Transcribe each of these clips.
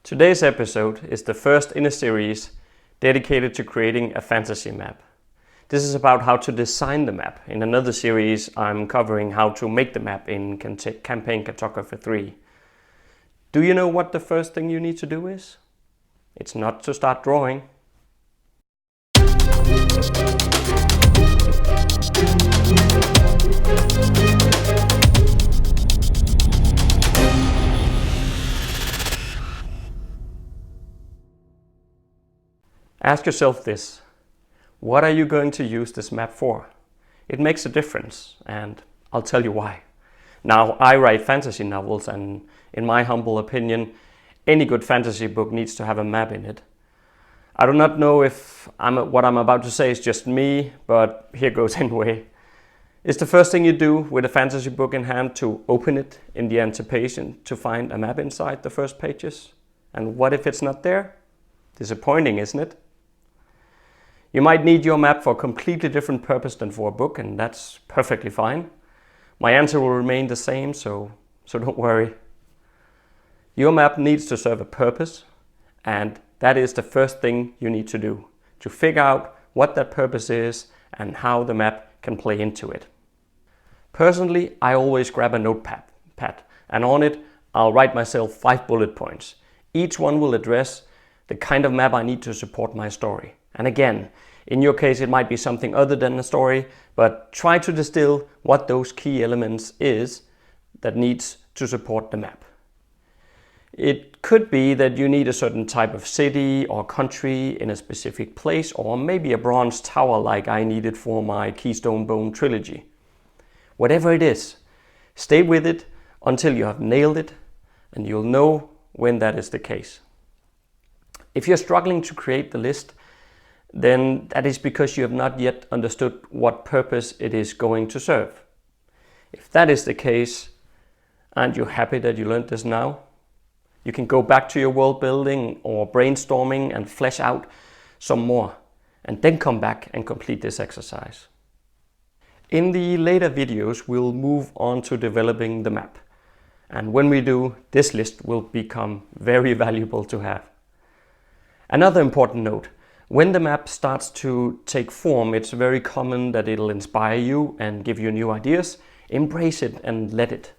Today's episode is the first in a series dedicated to creating a fantasy map. This is about how to design the map. In another series, I'm covering how to make the map in Campaign Cartographer 3. Do you know what the first thing you need to do is? It's not to start drawing. Ask yourself this: what are you going to use this map for? It makes a difference, and I'll tell you why. Now, I write fantasy novels, and in my humble opinion, any good fantasy book needs to have a map in it. I do not know if what I'm about to say is just me, but here goes anyway. It's the first thing you do with a fantasy book in hand to open it in the anticipation to find a map inside the first pages. And what if it's not there? Disappointing, isn't it? You might need your map for a completely different purpose than for a book, and that's perfectly fine. My answer will remain the same, so don't worry. Your map needs to serve a purpose, and that is the first thing you need to do, to figure out what that purpose is and how the map can play into it. Personally, I always grab a notepad, and on it I'll write myself 5 bullet points. Each one will address the kind of map I need to support my story. And again, in your case it might be something other than a story, but try to distill what those key elements is that needs to support the map. It could be that you need a certain type of city or country in a specific place, or maybe a bronze tower like I needed for my Keystone Bone trilogy. Whatever it is, stay with it until you have nailed it, and you'll know when that is the case. If you're struggling to create the list, then that is because you have not yet understood what purpose it is going to serve. If that is the case, aren't you happy that you learned this now? You can go back to your world building or brainstorming and flesh out some more, and then come back and complete this exercise. In the later videos, we'll move on to developing the map. And when we do, this list will become very valuable to have. Another important note: when the map starts to take form, it's very common that it'll inspire you and give you new ideas. Embrace it and let it.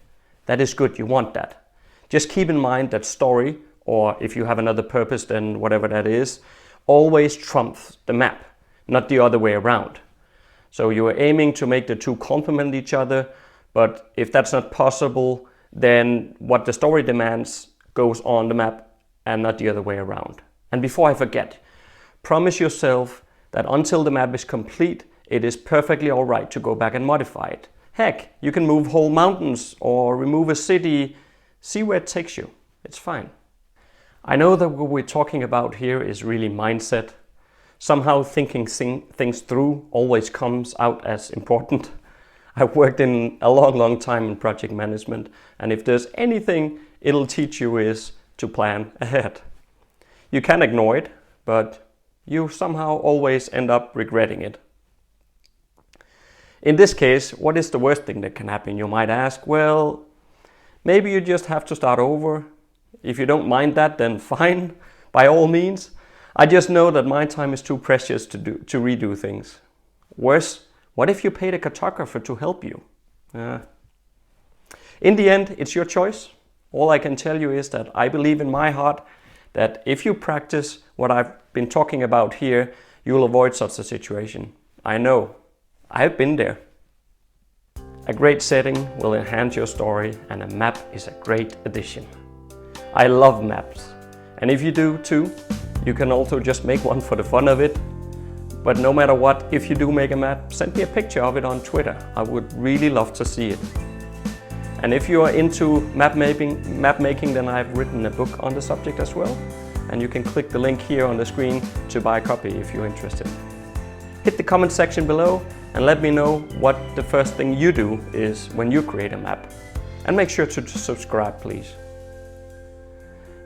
That is good, you want that. Just keep in mind that story, or if you have another purpose, then whatever that is, always trumps the map, not the other way around. So you are aiming to make the two complement each other, but if that's not possible, then what the story demands goes on the map and not the other way around. And before I forget, promise yourself that until the map is complete, it is perfectly all right to go back and modify it. Heck, you can move whole mountains or remove a city. See where it takes you. It's fine. I know that what we're talking about here is really mindset. Somehow thinking things through always comes out as important. I've worked in a long time in project management, and if there's anything it'll teach you is to plan ahead. You can ignore it, but you somehow always end up regretting it. In this case, what is the worst thing that can happen, you might ask? Well, maybe you just have to start over. If you don't mind that, then fine, by all means. I just know that my time is too precious to redo things. Worse, what if you paid a cartographer to help you? In the end, it's your choice. All I can tell you is that I believe in my heart that if you practice what I've been talking about here, you'll avoid such a situation. I know. I've been there. A great setting will enhance your story, and a map is a great addition. I love maps. And if you do too, you can also just make one for the fun of it. But no matter what, if you do make a map, send me a picture of it on Twitter. I would really love to see it. And if you are into map making, then I've written a book on the subject as well. And you can click the link here on the screen to buy a copy if you're interested. Hit the comment section below and let me know what the first thing you do is when you create a map. And make sure to subscribe, please.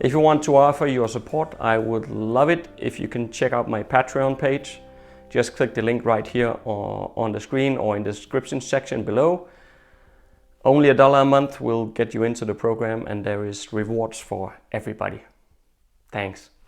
If you want to offer your support, I would love it if you can check out my Patreon page. Just click the link right here on the screen or in the description section below. Only $1 a month will get you into the program, and there is rewards for everybody. Thanks.